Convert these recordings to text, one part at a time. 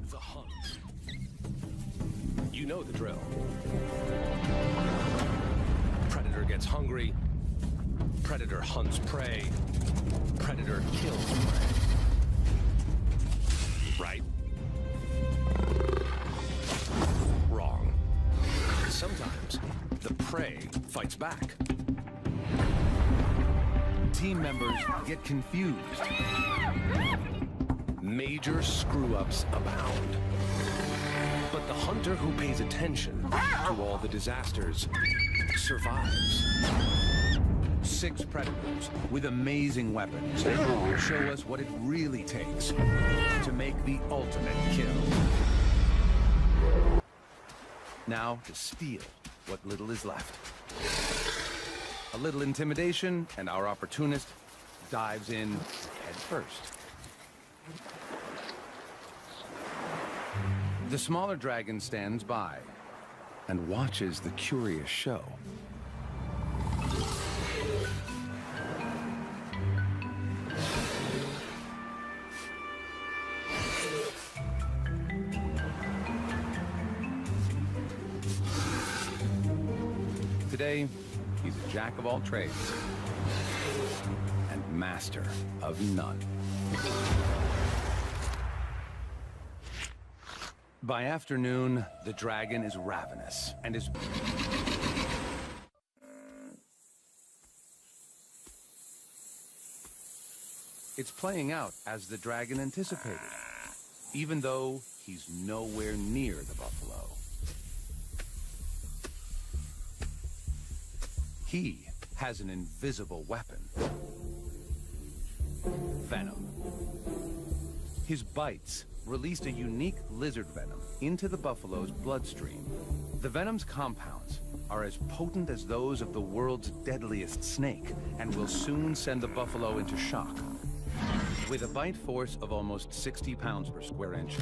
The hunt. You know the drill. Predator gets hungry. Predator hunts prey. Predator kills prey. Right? Wrong. Sometimes the prey fights back. Team members get confused. Major screw-ups abound. But the hunter who pays attention to all the disasters survives. 6 predators with amazing weapons show us what it really takes to make the ultimate kill. Now to steal what little is left. A little intimidation, and our opportunist dives in head first. The smaller dragon stands by and watches the curious show. Today, he's a jack of all trades and master of none. By afternoon, the dragon is ravenous and is... It's playing out as the dragon anticipated, even though he's nowhere near the buffalo. He has an invisible weapon. Venom. His bites released a unique lizard venom into the buffalo's bloodstream. The venom's compounds are as potent as those of the world's deadliest snake and will soon send the buffalo into shock. With a bite force of almost 60 pounds per square inch,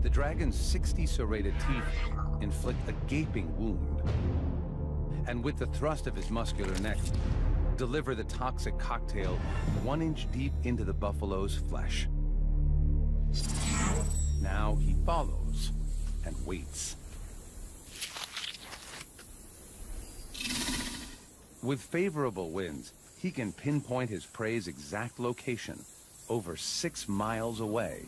the dragon's 60 serrated teeth inflict a gaping wound. And with the thrust of his muscular neck, deliver the toxic cocktail 1 inch deep into the buffalo's flesh. Now he follows and waits. With favorable winds, he can pinpoint his prey's exact location over 6 miles away.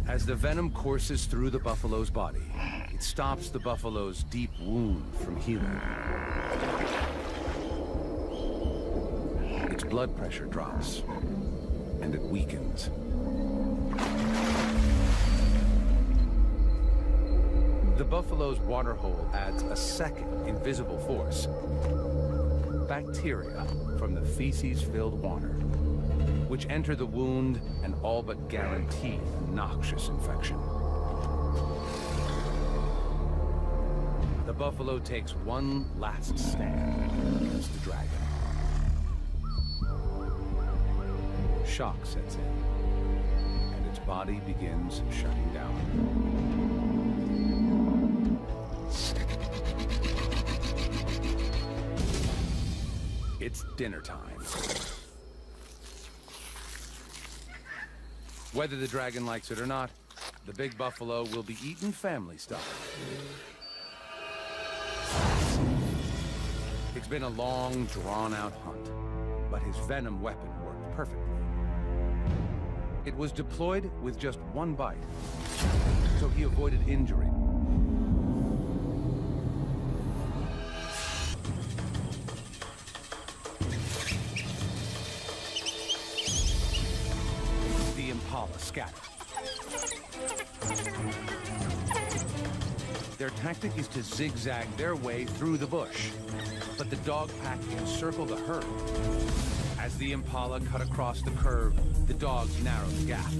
As the venom courses through the buffalo's body, it stops the buffalo's deep wound from healing. Its blood pressure drops, and it weakens. The buffalo's waterhole adds a second invisible force. Bacteria from the feces-filled water, which enter the wound and all but guarantee a noxious infection. The buffalo takes one last stand against the dragon. Shock sets in, and its body begins shutting down. It's dinner time. Whether the dragon likes it or not, the big buffalo will be eaten family style. It's been a long, drawn-out hunt, but his venom weapon worked perfectly. It was deployed with just one bite, so he avoided injury. The impala scattered. Their tactic is to zigzag their way through the bush, but the dog pack encircle the herd. As the impala cut across the curve, the dogs narrow the gap.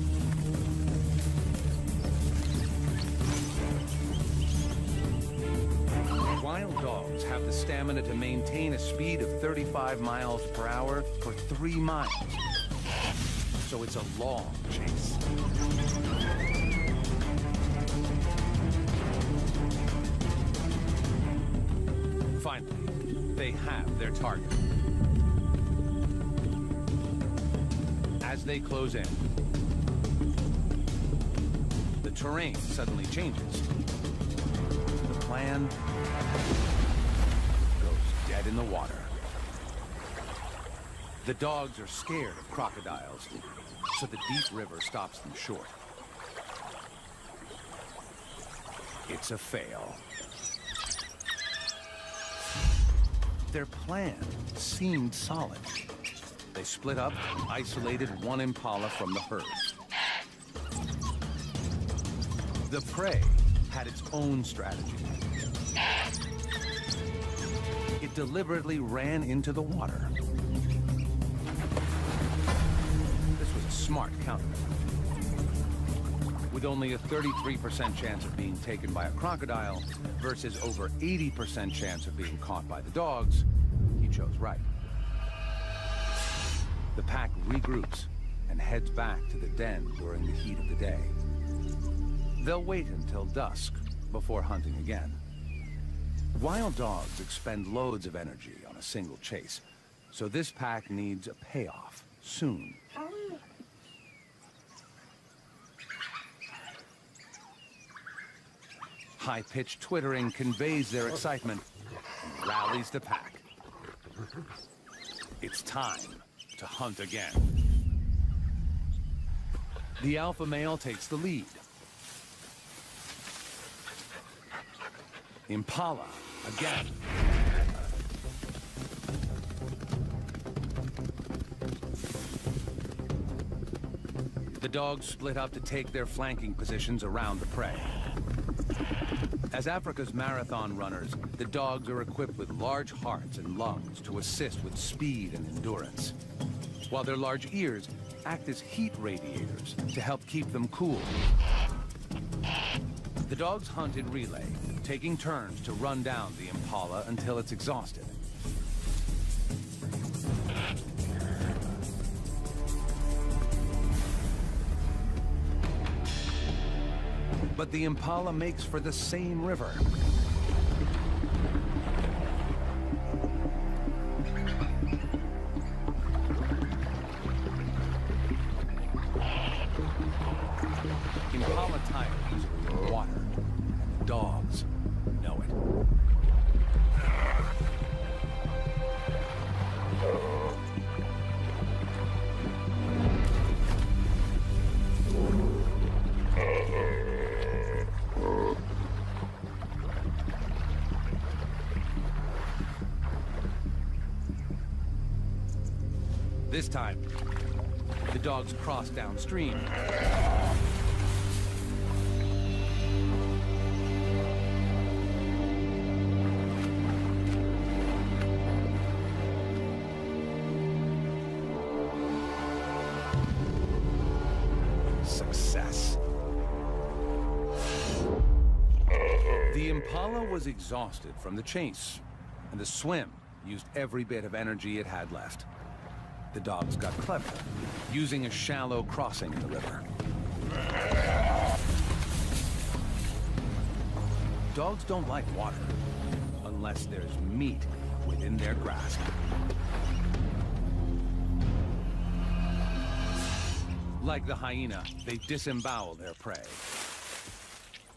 Wild dogs have the stamina to maintain a speed of 35 miles per hour for 3 miles. So it's a long chase. Finally, they have their target. As they close in, terrain suddenly changes. The plan goes dead in the water. The dogs are scared of crocodiles, so the deep river stops them short. It's a fail. Their plan seemed solid. They split up and isolated one impala from the herd. The prey had its own strategy. It deliberately ran into the water. This was a smart counter. With only a 33% chance of being taken by a crocodile versus over 80% chance of being caught by the dogs, he chose right. The pack regroups and heads back to the den during the heat of the day. They'll wait until dusk before hunting again. Wild dogs expend loads of energy on a single chase, so this pack needs a payoff soon. High-pitched twittering conveys their excitement and rallies the pack. It's time to hunt again. The alpha male takes the lead. Impala again. The dogs split up to take their flanking positions around the prey. As Africa's marathon runners, the dogs are equipped with large hearts and lungs to assist with speed and endurance, while their large ears act as heat radiators to help keep them cool. The dogs hunt in relay, taking turns to run down the impala until it's exhausted. But the impala makes for the same river. Impala tires are water, and the dogs know it. This time, the dogs cross downstream. Success. The impala was exhausted from the chase, and the swim used every bit of energy it had left. The dogs got clever, using a shallow crossing in the river. Dogs don't like water, unless there's meat within their grasp. Like the hyena, they disembowel their prey.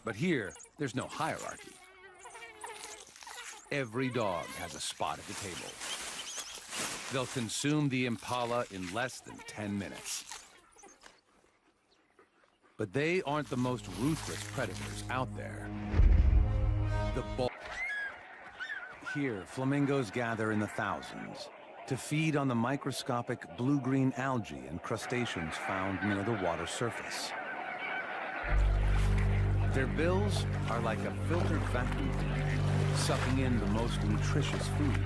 But here, there's no hierarchy. Every dog has a spot at the table. They'll consume the impala in less than 10 minutes. But they aren't the most ruthless predators out there. Here, flamingos gather in the thousands to feed on the microscopic blue-green algae and crustaceans found near the water surface. Their bills are like a filtered vacuum, sucking in the most nutritious food.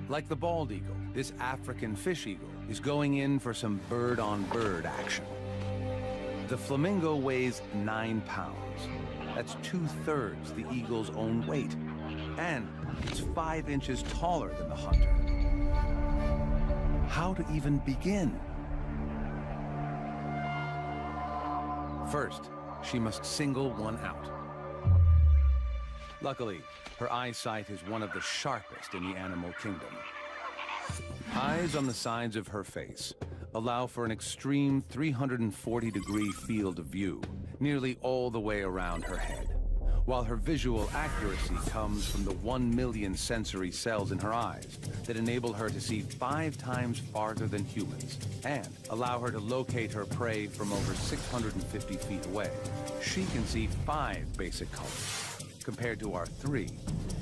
Like the bald eagle, this African fish eagle is going in for some bird-on-bird action. The flamingo weighs 9 pounds. That's 2/3 the eagle's own weight. And it's 5 inches taller than the hunter. How to even begin? First, she must single one out. Luckily, her eyesight is one of the sharpest in the animal kingdom. Eyes on the sides of her face, allow for an extreme 340-degree field of view, nearly all the way around her head, while her visual accuracy comes from the 1 million sensory cells in her eyes that enable her to see 5 times farther than humans and allow her to locate her prey from over 650 feet away. She can see 5 basic colors, compared to our 3,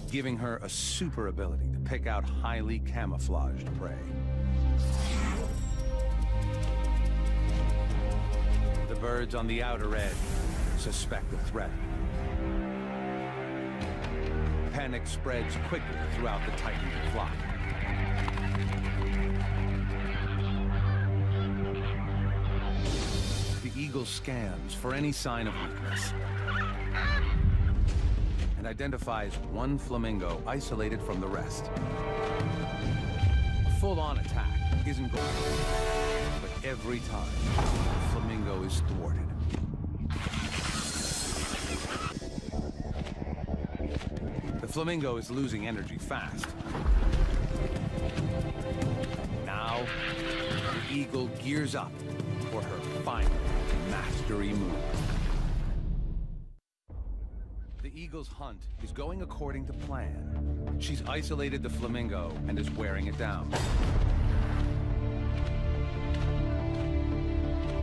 giving her a super ability to pick out highly camouflaged prey. The birds on the outer edge suspect a threat. Panic spreads quickly throughout the tightening flock. The eagle scans for any sign of weakness and identifies one flamingo isolated from the rest. A full-on attack isn't going to work, but every time, the flamingo is thwarted. The flamingo is losing energy fast. Now, the eagle gears up for her final mastery move. The eagle's hunt is going according to plan. She's isolated the flamingo and is wearing it down.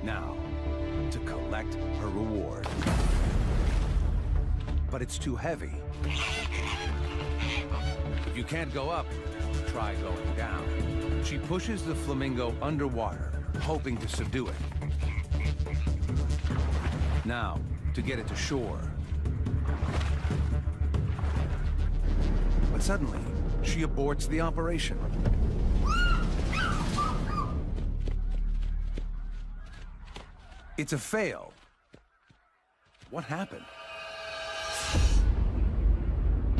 Now, to collect her reward. But it's too heavy. If you can't go up, try going down. She pushes the flamingo underwater, hoping to subdue it. Now, to get it to shore. But suddenly, she aborts the operation. It's a fail. What happened?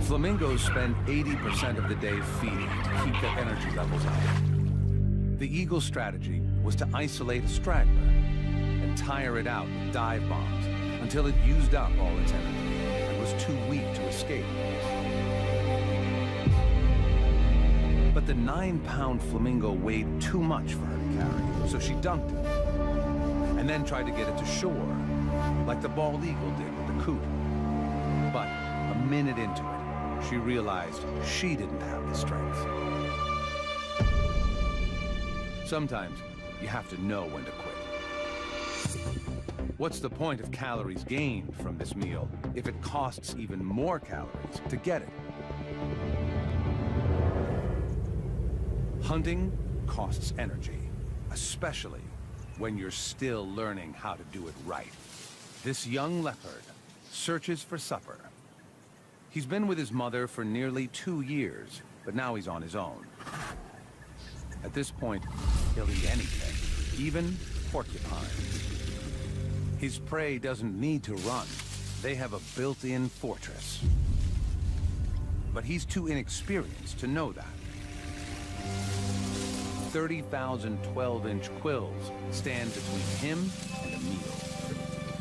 Flamingos spend 80% of the day feeding to keep their energy levels up. The eagle's strategy was to isolate a straggler and tire it out with dive bombs until it used up all its energy and was too weak to escape. But the 9-pound flamingo weighed too much for her to carry, so she dunked it and then tried to get it to shore, like the bald eagle did with the coot. But a minute into it, she realized she didn't have the strength. Sometimes you have to know when to quit. What's the point of calories gained from this meal if it costs even more calories to get it? Hunting costs energy, especially when you're still learning how to do it right. This young leopard searches for supper. He's been with his mother for nearly 2 years, but now he's on his own. At this point, he'll eat anything, even porcupines. His prey doesn't need to run. They have a built-in fortress. But he's too inexperienced to know that. 30,000 12-inch quills stand between him and a meal.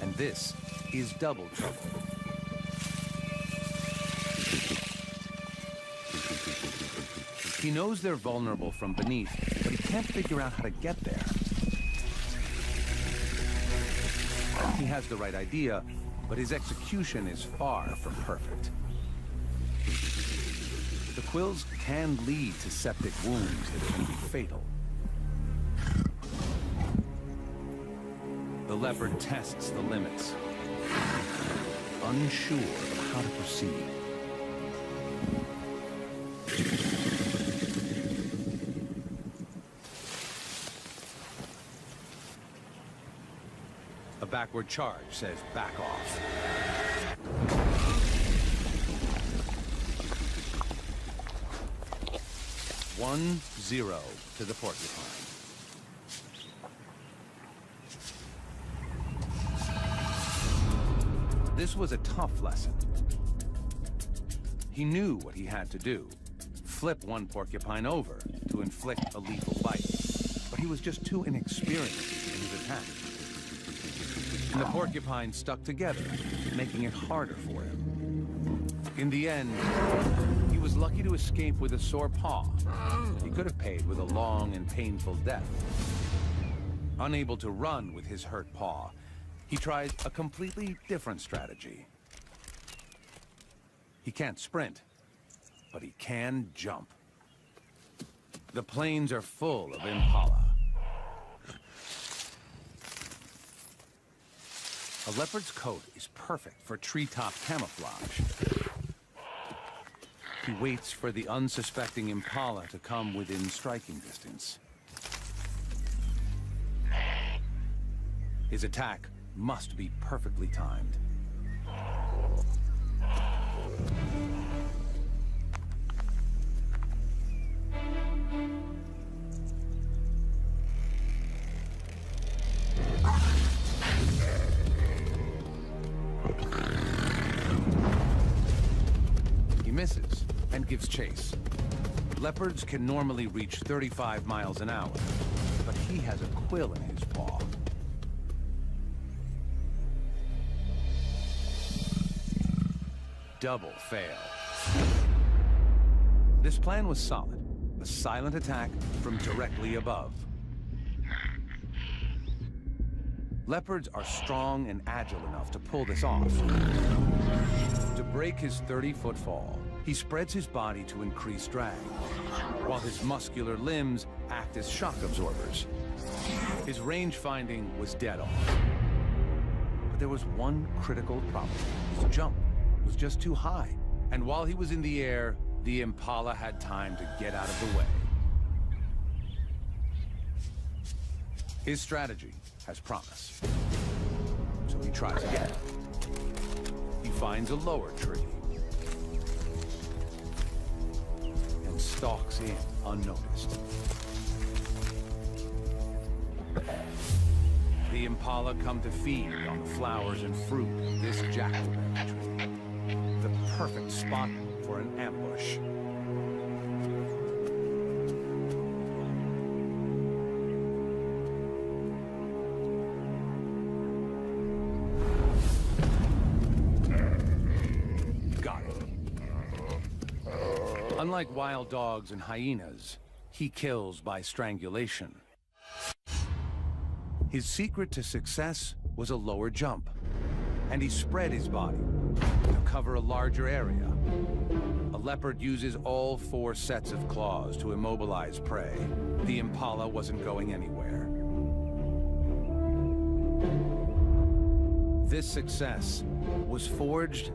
And this is double trouble. He knows they're vulnerable from beneath, but he can't figure out how to get there. He has the right idea, but his execution is far from perfect. The quills can lead to septic wounds that can be fatal. The leopard tests the limits, unsure of how to proceed. A backward charge says back off. One, 0 to the porcupine. This was a tough lesson. He knew what he had to do. Flip one porcupine over to inflict a lethal bite. But he was just too inexperienced in his attack. And the porcupine stuck together, making it harder for him. In the end, he was lucky to escape with a sore paw. He could have paid with a long and painful death. Unable to run with his hurt paw, he tries a completely different strategy. He can't sprint, but he can jump. The plains are full of impala. A leopard's coat is perfect for treetop camouflage. He waits for the unsuspecting impala to come within striking distance. His attack must be perfectly timed. He misses and gives chase. Leopards can normally reach 35 miles an hour, but he has a quill in his paw. Double fail. This plan was solid. A silent attack from directly above. Leopards are strong and agile enough to pull this off. To break his 30-foot fall, he spreads his body to increase drag, while his muscular limbs act as shock absorbers. His range finding was dead on. But there was one critical problem. His jump was just too high. And while he was in the air, the impala had time to get out of the way. His strategy has promise. So he tries again. He finds a lower tree and stalks in unnoticed. The impala come to feed on the flowers and fruit of this jackalberry tree. The perfect spot for an ambush. Got it. Unlike wild dogs and hyenas, he kills by strangulation. His secret to success was a lower jump, and he spread his body to cover a larger area. A leopard uses all 4 sets of claws to immobilize prey. The impala wasn't going anywhere. This success was forged